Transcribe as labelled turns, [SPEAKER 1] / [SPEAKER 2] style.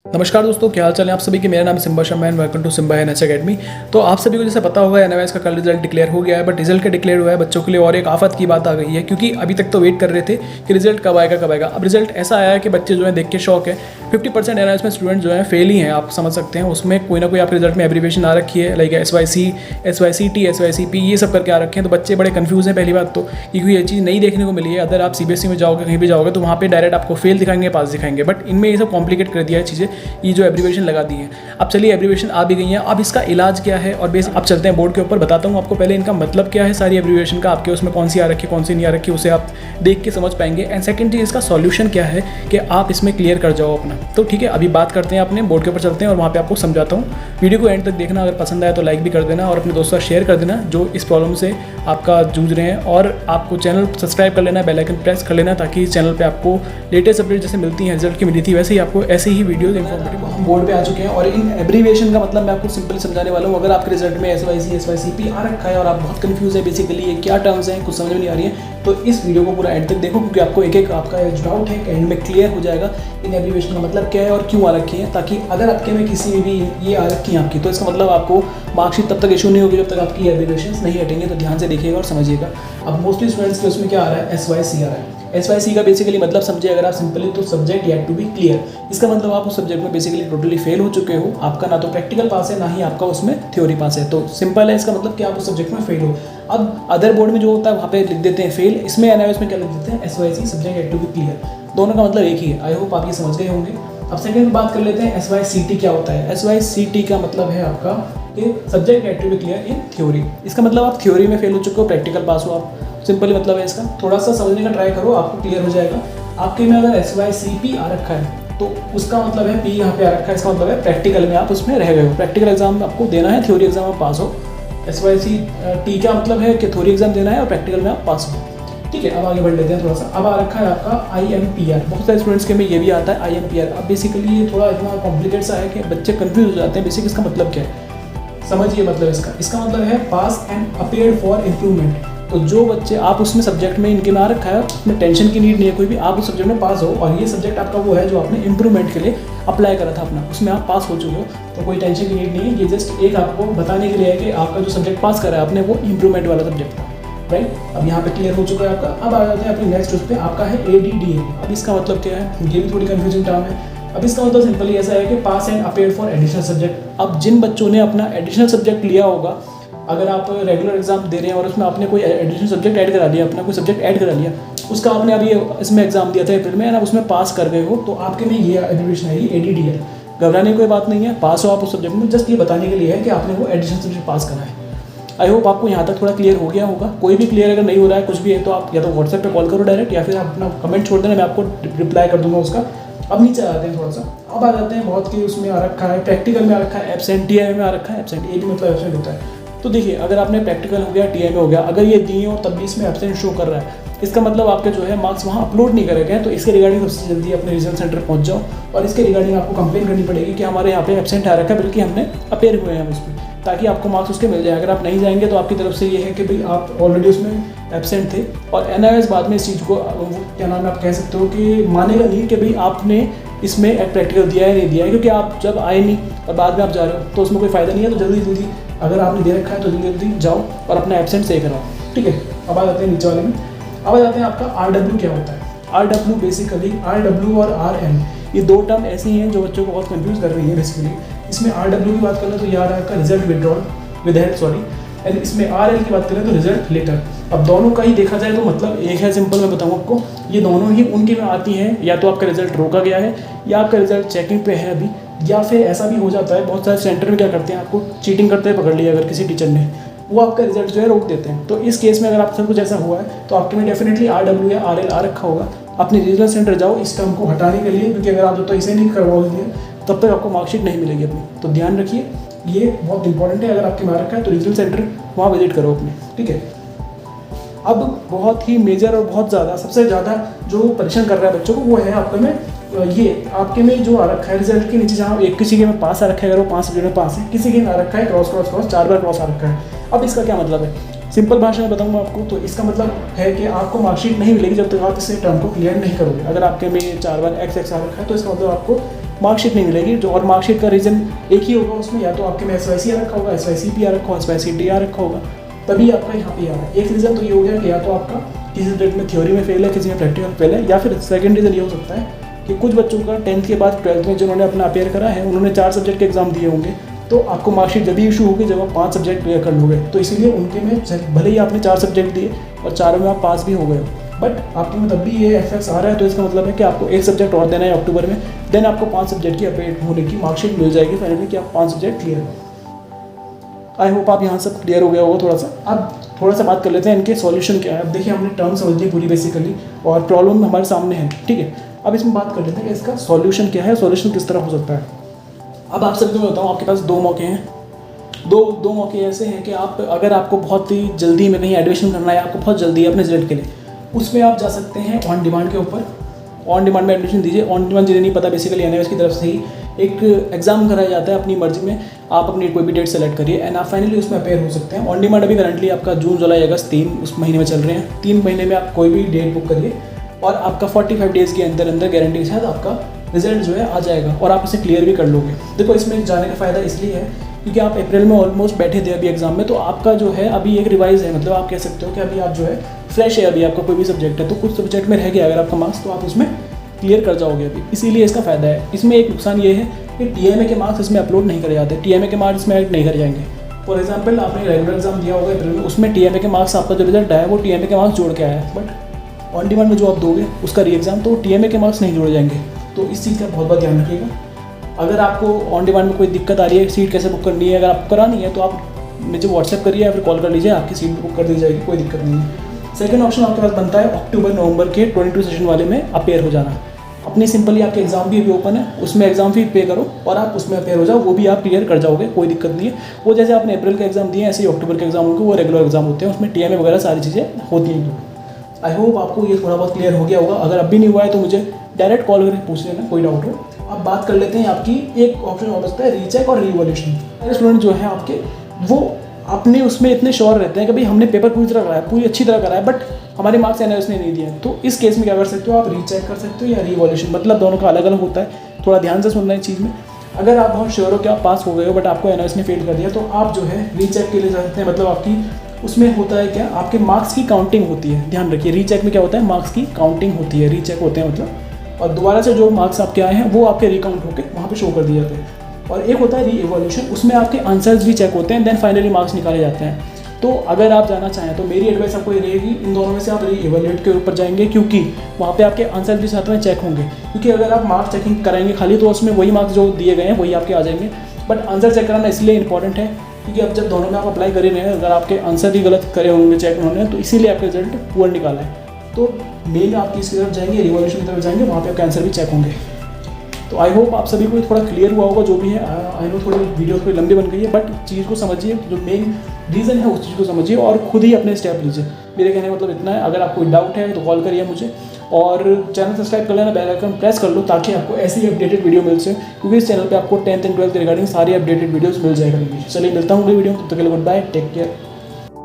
[SPEAKER 1] नमस्कार दोस्तों, क्या हाल चाल है आप सभी के। मेरा नाम है Simba Sharma and welcome to Simba NH academy. तो आप सभी को जैसे पता होगा एनएमएस का कल रिजल्ट डिक्लेयर हो गया है, बट रिजल्ट का डिक्लेयर हुआ है बच्चों के लिए और एक आफत की बात आ गई है, क्योंकि अभी तक तो वेट कर रहे थे कि रिजल्ट कब आएगा। अब रिजल्ट ऐसा आया है कि बच्चे जो है देख के शौक है। 50% एनएमएस में स्टूडेंट जो है फेल ही हैं, आप समझ सकते हैं। उसमें कोई ना कोई आपके रिजल्ट में एब्रीवेशन आ रखी है, लाइक SYC, SYCT, SYCP, ये सब करके आ रखे हैं। तो बच्चे बड़े कन्फ्यूज़ हैं पहली बात तो, क्योंकि ये चीज़ नहीं देखने को मिली है। अगर आप CBSE में जाओगे, कहीं भी जाओगे तो वहाँ पे डायरेक्ट आपको फेल दिखाएंगे, पास दिखाएंगे, बट इनमें ये सब कॉम्प्लिकेट कर दिया है चीज़ें, ये जो एब्रीवेशन लगा दी है। अब चलिए एब्रीवेशन आ भी गई है, अब इसका इलाज क्या है और बेस अब चलते हैं बोर्ड के ऊपर। बताता हूँ आपको पहले इनका मतलब क्या है सारी एब्रीवेशन का, आपके उसमें कौन सी आ रखी है कौन सी नहीं आ रखी, उसे आप देख के समझ पाएंगे। एंड सेकंड चीज़ इसका सॉल्यूशन क्या है कि आप इसमें क्लियर कर जाओ अपना। तो ठीक है, अभी बात करते हैं, अपने बोर्ड के ऊपर चलते हैं और वहाँ पे आपको समझाता हूँ। वीडियो को एंड तक देखना, अगर पसंद आया तो लाइक भी कर देना और अपने दोस्तों शेयर कर देना जो इस प्रॉब्लम से आपका जूझ रहे हैं। और आपको चैनल सब्सक्राइब कर लेना, बेल आइकन प्रेस कर लेना, ताकि इस चैनल पे आपको लेटेस्ट अपडेट जैसे मिलती हैं रिजल्ट की मिली थी वैसे ही आपको ऐसे ही वीडियोस इन्फॉर्मेटिव। हम बोर्ड पे आ चुके हैं और इन एब्रीवेशन का मतलब मैं आपको सिंपल समझाने वाला हूँ। अगर आपके रिजल्ट में SYC, SYCP आ रखा है और आप बहुत कंफ्यूज है बेसिकली ये क्या टर्म्स हैं, कुछ समझ में नहीं आ रही है, तो इस वीडियो को पूरा एंड तक देखो, क्योंकि आपको एक एक आपका डाउट है एंड में क्लियर हो जाएगा इन एब्रीवेशन का मतलब क्या है और क्यों आ रखी है। ताकि अगर आपके में किसी में भी ये आ रखी है आपकी, तो इसका मतलब आपको मार्कशीट तब तक इशू नहीं होगी जब तक आपकी एब्रीवेशन नहीं हटेंगे। तो ध्यान से देखिएगा और समझिएगा। अब मोस्टली स्टूडेंट्स के उसमें क्या आ रहा है, SYC आ रहा है। SYC का बेसिकली मतलब समझिए अगर आप सिंपली, तो subject yet to be clear. इसका मतलब आप उस सब्जेक्ट में बेसिकली टोटली फेल हो चुके हो। आपका ना तो प्रैक्टिकल पास है, ना ही आपका उसमें थ्योरी पास है। तो सिंपल है इसका मतलब कि आप उस सब्जेक्ट में फेल हो। अब अदर बोर्ड में जो होता है वहाँ पे लिख देते हैं फेल, इसमें एनआईएस में क्या लिख देते हैं, SYC subject yet to be clear. दोनों का मतलब एक ही है। आई होप आप ये समझ गए होंगे। अब सेकंड बात कर लेते हैं SYCT क्या होता है। SYCT का मतलब है आपका कि subject yet to be clear in theory. इसका मतलब आप थ्योरी में फेल हो चुके हो, प्रैक्टिकल पास हो आप। सिंपली मतलब है इसका, थोड़ा सा समझने का ट्राई करो, आपको क्लियर हो जाएगा। आपके में अगर SYCP आ रखा है तो उसका मतलब है P यहाँ पे आ रखा है, इसका मतलब है प्रैक्टिकल में आप उसमें रह गए हो। प्रैक्टिकल एग्जाम आपको देना है, थ्योरी एग्जाम आप पास हो। SYCT का मतलब है कि थ्योरी एग्जाम देना है और प्रैक्टिकल में आप पास हो। ठीक है, अब आगे बढ़ लेते हैं थोड़ा सा। अब आ रखा है आपका IMPR। बहुत सारे स्टूडेंट्स के में ये भी आता है IMPR। अब बेसिकली ये थोड़ा इतना कॉम्प्लिकेट सा है कि बच्चे कंफ्यूज हो जाते हैं। बेसिक इसका मतलब क्या है समझिए, मतलब इसका मतलब है पास एंड अपीयर्ड फॉर इम्प्रूवमेंट। तो जो बच्चे आप उसमें सब्जेक्ट में इनके में आ रखा है, उसमें टेंशन की नीड नहीं है कोई भी, आप उस सब्जेक्ट में पास हो और ये सब्जेक्ट आपका वो है जो आपने इंप्रूवमेंट के लिए अप्लाई करा था अपना, उसमें आप पास हो चुके हो, तो कोई टेंशन की नीड नहीं है। ये जस्ट एक आपको बताने के लिए है कि आपका जो सब्जेक्ट पास करा है आपने वो इंप्रूवमेंट वाला सब्जेक्ट था, राइट। अब यहाँ पे क्लियर हो चुका है आपका। अब आ जाते हैं अपनी नेक्स्ट उस पर, आपका है ADDA। अब इसका मतलब क्या है, ये भी थोड़ी कन्फ्यूजिंग टर्म है। अब इसका मतलब सिंपली ऐसा है कि pass and appeared for additional subject. अब जिन बच्चों ने अपना एडिशनल सब्जेक्ट लिया होगा, अगर आप रेगुलर एग्जाम दे रहे हैं और उसमें आपने कोई एडिशनल सब्जेक्ट ऐड करा लिया, अपना कोई सब्जेक्ट ऐड करा लिया, उसका आपने अभी इसमें एग्जाम दिया था अप्रैल में, आप उसमें पास कर गए हो, तो आपके में ये एब्रीवेशन आएगी ADDA। घबराने की कोई बात नहीं है, पास हो आप उस सब्जेक्ट में, जस्ट ये बताने के लिए है कि आपने वो एडिशनल सब्जेक्ट पास करा है। आई होप आपको यहाँ तक थोड़ा क्लियर हो गया होगा। कोई भी क्लियर अगर नहीं हो रहा है कुछ भी है तो आप या तो व्हाट्सएप पे कॉल करो डायरेक्ट, या फिर आप अपना कमेंट छोड़ देना, मैं आपको रिप्लाई कर दूंगा उसका। अब नीचे आते हैं थोड़ा सा, अब आ जाते हैं बहुत की उसमें आ रखा है, प्रैक्टिकल में आ रखा है, एब्सेंट TI में आ रखा है। एब्सेंट ए भी मतलब एब्सेंट होता है। तो देखिए, अगर आपने प्रैक्टिकल हो गया, TI में हो गया, अगर ये दिए और तब भी इसमें एब्सेंट शो कर रहा है, इसका मतलब आपके जो है मार्क्स वहाँ अपलोड नहीं करे गए। तो इसके रिगार्डिंग सबसे जल्दी अपने रिजल्ट सेंटर पहुँच जाओ और इसके रिगार्डिंग आपको कंप्लेन करनी पड़ेगी कि हमारे यहाँ पे एब्सेंट आ रखा है, बल्कि हमने अपेयर हुए हैं उस पर, ताकि आपको मार्क्स उसके मिल जाए। अगर आप नहीं जाएंगे तो आपकी तरफ से ये है कि भाई आप ऑलरेडी उसमें एब्सेंट थे, और NIS बाद में इस चीज़ को क्या नाम है आप कह सकते हो कि मानेगा नहीं कि भाई आपने इसमें प्रैक्टिकल दिया है नहीं दिया है, क्योंकि आप जब आए नहीं और बाद में आप जा रहे हो तो उसमें कोई फ़ायदा नहीं है। तो जल्दी अगर आपने दे रखा है तो जल्दी जाओ और अपना एब्सेंट सही कराओ। ठीक है, अब आ जाते हैं नीचे वाले में। अब आ जाते हैं आपका RW क्या होता है। RW बेसिकली RW और RL, ये दो टर्म ऐसी हैं जो बच्चों को बहुत कंफ्यूज कर रही है बेसिकली। इसमें RW की बात करें तो ये आ रहा है आपका result withdrawal withheld, sorry. And इसमें RL की बात करें तो रिजल्ट लेटर। अब दोनों का ही देखा जाए तो मतलब एक है, सिंपल मैं बताऊँ आपको, ये दोनों ही उनकी में आती हैं, या तो आपका रिजल्ट रोका गया है या आपका रिजल्ट चेकिंग पे है अभी, या फिर ऐसा भी हो जाता है बहुत सारे सेंटर में क्या करते हैं, आपको चीटिंग करते हुए पकड़ लिया अगर किसी टीचर ने, वो आपका रिजल्ट जो है रोक देते हैं। तो इस केस में अगर आप सब कुछ ऐसा हुआ है तो आपके में डेफिनेटली RW या RL आ रखा होगा। अपने रीजनल सेंटर जाओ इस टर्म को हटाने के लिए, क्योंकि अगर आप जब तक इसे नहीं करवाओगे तब तक आपको मार्कशीट नहीं मिलेगी अपनी। तो ध्यान रखिए, ये बहुत इंपॉर्टेंट है। अगर आपके में आ रखा है तो रीजनल सेंटर वहाँ विजिट करो अपने। ठीक है, अब बहुत ही मेजर और बहुत ज़्यादा सबसे ज़्यादा जो परेशान कर रहा है बच्चों को वो है आपके में ये आपके में जो आ रखा है रिजल्ट के नीचे, जहाँ एक किसी के में पास आ रखा है, अगर वो 5 सब्जेक्ट में पास है, किसी के में आ रखा है क्रॉस 4 बार क्रॉस आ रखा है। अब इसका क्या मतलब है, सिंपल भाषा में बताऊंगा आपको। तो इसका मतलब है कि आपको मार्कशीट नहीं मिलेगी जब तक आप इस टर्म को क्लियर नहीं करोगे। अगर आपके में 4 बार x आ रखा है तो इसका मतलब आपको मार्कशीट नहीं मिलेगी। जो और मार्कशीट का रीज़न एक ही होगा उसमें, या तो आपके में SYC आ रखा होगा, SYCP आ रखा होगा, SYCD आ रखा होगा, तभी आपका यहाँ पे आ रहा है। एक रीज़न तो ये हो गया कि या तो आपका किसी सब्जेक्ट में थ्योरी में फेल है, किसी में प्रैक्टिकल फेल है, या फिर सेकंड रीज़न ये हो सकता है कि कुछ बच्चों का 10th के बाद 12th में जिन्होंने अपना अपेयर करा है उन्होंने 4 सब्जेक्ट के एग्जाम दिए होंगे, तो आपको मार्कशीट जब भी इशू होगी जब आप 5 सब्जेक्ट क्लियर कर लोगे। तो इसीलिए उनके में भले ही आपने 4 सब्जेक्ट दिए और चारों में आप पास भी हो गए, बट आपके में तब भी ये FX आ रहा है, तो इसका मतलब है कि आपको एक सब्जेक्ट और देना है अक्टूबर में, देन आपको 5 सब्जेक्ट की अपेयर होने की मार्कशीट मिल जाएगी फाइनली कि आप 5 सब्जेक्ट क्लियर हो। आई होप आप यहाँ सब क्लियर हो गया होगा थोड़ा सा। अब थोड़ा सा बात कर लेते हैं इनके सॉल्यूशन क्या है। अब देखिए हमने टर्म समझ ली पूरी बेसिकली और प्रॉब्लम हमारे सामने है, ठीक है। अब इसमें बात कर लेते हैं कि इसका सॉल्यूशन क्या है, सॉल्यूशन किस तरह हो सकता है। अब आप सबको मैं बताऊँ, आपके पास 2 मौके हैं। दो मौके ऐसे हैं कि आप अगर आपको बहुत ही जल्दी में कहीं एडमिशन करना है, आपको बहुत जल्दी है अपने रिजल्ट के लिए, उसमें आप जा सकते हैं ऑन डिमांड के ऊपर। ऑन डिमांड में एडमिशन दीजिए। ऑन डिमांड जिन्हें नहीं पता, बेसिकली NIOS की तरफ से ही एक एग्जाम कराया जाता है अपनी मर्जी में, आप अपनी कोई भी डेट सेलेक्ट करिए एंड आप फाइनली उसमें अपेयर हो सकते हैं। ऑन डिमांड अभी करंटली आपका जून, जुलाई, अगस्त 3 उस महीने में चल रहे हैं। 3 महीने में आप कोई भी डेट बुक करिए और आपका 45 डेज़ के अंदर अंदर गारंटी के साथ आपका रिजल्ट जो है आ जाएगा और आप इसे क्लियर भी कर लोगे। देखो इसमें जाने का फ़ायदा इसलिए है क्योंकि आप अप्रैल में ऑलमोस्ट बैठे थे अभी एग्जाम में, तो आपका जो है अभी एक रिवाइज है, मतलब आप कह सकते हो कि अभी आप जो है फ्रेश है, अभी आपका कोई भी सब्जेक्ट है तो कुछ सब्जेक्ट में रह गया अगर आपका मार्क्स, तो आप उसमें क्लियर कर जाओगे अभी। इसीलिए इसका फ़ायदा है। इसमें एक नुकसान ये है कि TMA के मार्क्स इसमें अपलोड नहीं करे जाते, TMA के मार्क्स इसमें ऐड नहीं करे जाएंगे। फॉर एग्जाम्पल आपने रेगुलर एग्जाम दिया होगा अप्रैल में, उसमें TMA के मार्क्स, आपका जो रिजल्ट आया वो TMA के मार्क्स जोड़ के आया है, बट ऑन डिमांड में जो आप दोगे उसका री एग्जाम तो TMA के मार्क्स नहीं जोड़े जाएंगे। तो इस चीज़ का बहुत ध्यान रखिएगा। अगर आपको ऑन डिमांड में कोई दिक्कत आ रही है, सीट कैसे बुक करनी है, अगर आपको करानी है तो आप मुझे व्हाट्सएप करिए या फिर कॉल कर लीजिए, आपकी सीट बुक कर दी जाएगी, कोई दिक्कत नहीं है। सेकंड ऑप्शन आपके पास बनता है अक्टूबर नवंबर के 22 सेशन वाले में अपेयर हो जाना। अपनी सिंपली आपके एग्जाम भी अभी ओपन है, उसमें एग्जाम फी पे करो और आप उसमें अपेयर हो जाओ, वो भी आप क्लियर कर जाओगे, कोई दिक्कत नहीं है। वो जैसे आपने अप्रैल के एग्जाम दिए ऐसे ही अक्टूबर के एग्जाम होंगे, वो रेगुलर एग्जाम होते हैं, उसमें TMA वगैरह सारी चीज़ें होती हैं। आई होप आपको ये थोड़ा बहुत क्लियर हो गया होगा। अगर अब भी नहीं हुआ है तो मुझे डायरेक्ट कॉल करके पूछ लेना, कोई डाउट हो। अब बात कर लेते हैं आपकी एक ऑप्शन और बचता है रीचेक और रीवैल्यूएशन। स्टूडेंट जो है आपके वो अपने उसमें इतने श्योर रहते हैं कि भाई हमने पेपर पूरी तरह कराया, पूरी अच्छी तरह कराया, बट हमारे मार्क्स NIOS ने नहीं दिए। तो इस केस में क्या कर सकते हो, आप रीचेक कर सकते हो या रीवैल्यूएशन, मतलब दोनों का अलग अलग होता है। थोड़ा ध्यान से सुनना है चीज़ में। अगर आप बहुत श्योर हो कि आप पास हो गए हो बट आपको NIOS ने फेल कर दिया, तो आप जो है रीचेक के लिए जा सकते हैं। मतलब आपकी उसमें होता है क्या, आपके मार्क्स की काउंटिंग होती है। ध्यान रखिए, रीचेक में क्या होता है, मार्क्स की काउंटिंग होती है, रीचेक होते हैं मतलब, और दोबारा से जो मार्क्स आपके आए हैं वो आपके रिकाउंट होकर वहाँ पे शो कर दिए जाते हैं। और एक होता है रीइवैल्यूएशन, उसमें आपके आंसर्स भी चेक होते हैं, देन फाइनली मार्क्स निकाले जाते हैं। तो अगर आप जाना चाहें तो मेरी एडवाइस आपको ये रहेगी, इन दोनों में से आप रीइवैल्यूएट के ऊपर जाएंगे, क्योंकि वहाँ पे आपके आंसर भी साथ में चेक होंगे। क्योंकि अगर आप मार्क्स चेकिंग कराएंगे खाली तो उसमें वही मार्क्स जो दिए गए हैं वही आपके आ जाएंगे, बट आंसर चेक कराना इसलिए इंपॉर्टेंट है क्योंकि अब जब दोनों में आप अप्लाई कर ही रहे हैं, अगर आपके आंसर ही गलत करे होंगे चेक उन्होंने, तो इसीलिए आपका रिजल्ट पुअर निकाला है। तो मेन आप इसकी तरफ जाएंगे, रिवॉल्यूशन की तरफ जाएंगे, वहाँ पे आपके आंसर भी चेक होंगे। तो आई होप आप सभी को थोड़ा क्लियर हुआ होगा जो भी है। आई नो थोड़ी वीडियो थोड़ी लंबी बन गई है, बट चीज़ को समझिए, जो मेन रीज़न है उस चीज़ को समझिए और खुद ही अपने स्टेप लीजिए। मेरे कहने का मतलब इतना है। अगर आपको डाउट है तो कॉल करिए मुझे और चैनल सब्सक्राइब कर लेना, बेल आइकन प्रेस कर लो ताकि आपको ऐसी ही अपडेटेड वीडियो मिल सके, क्योंकि इस चैनल पे आपको 10th एंड 12th के रिगार्डिंग सारी अपडेटेड वीडियोस मिल जाएगा। चलिए मिलता हूँ अगली वीडियो, तब तक के लिए गुड बाय, टेक केयर।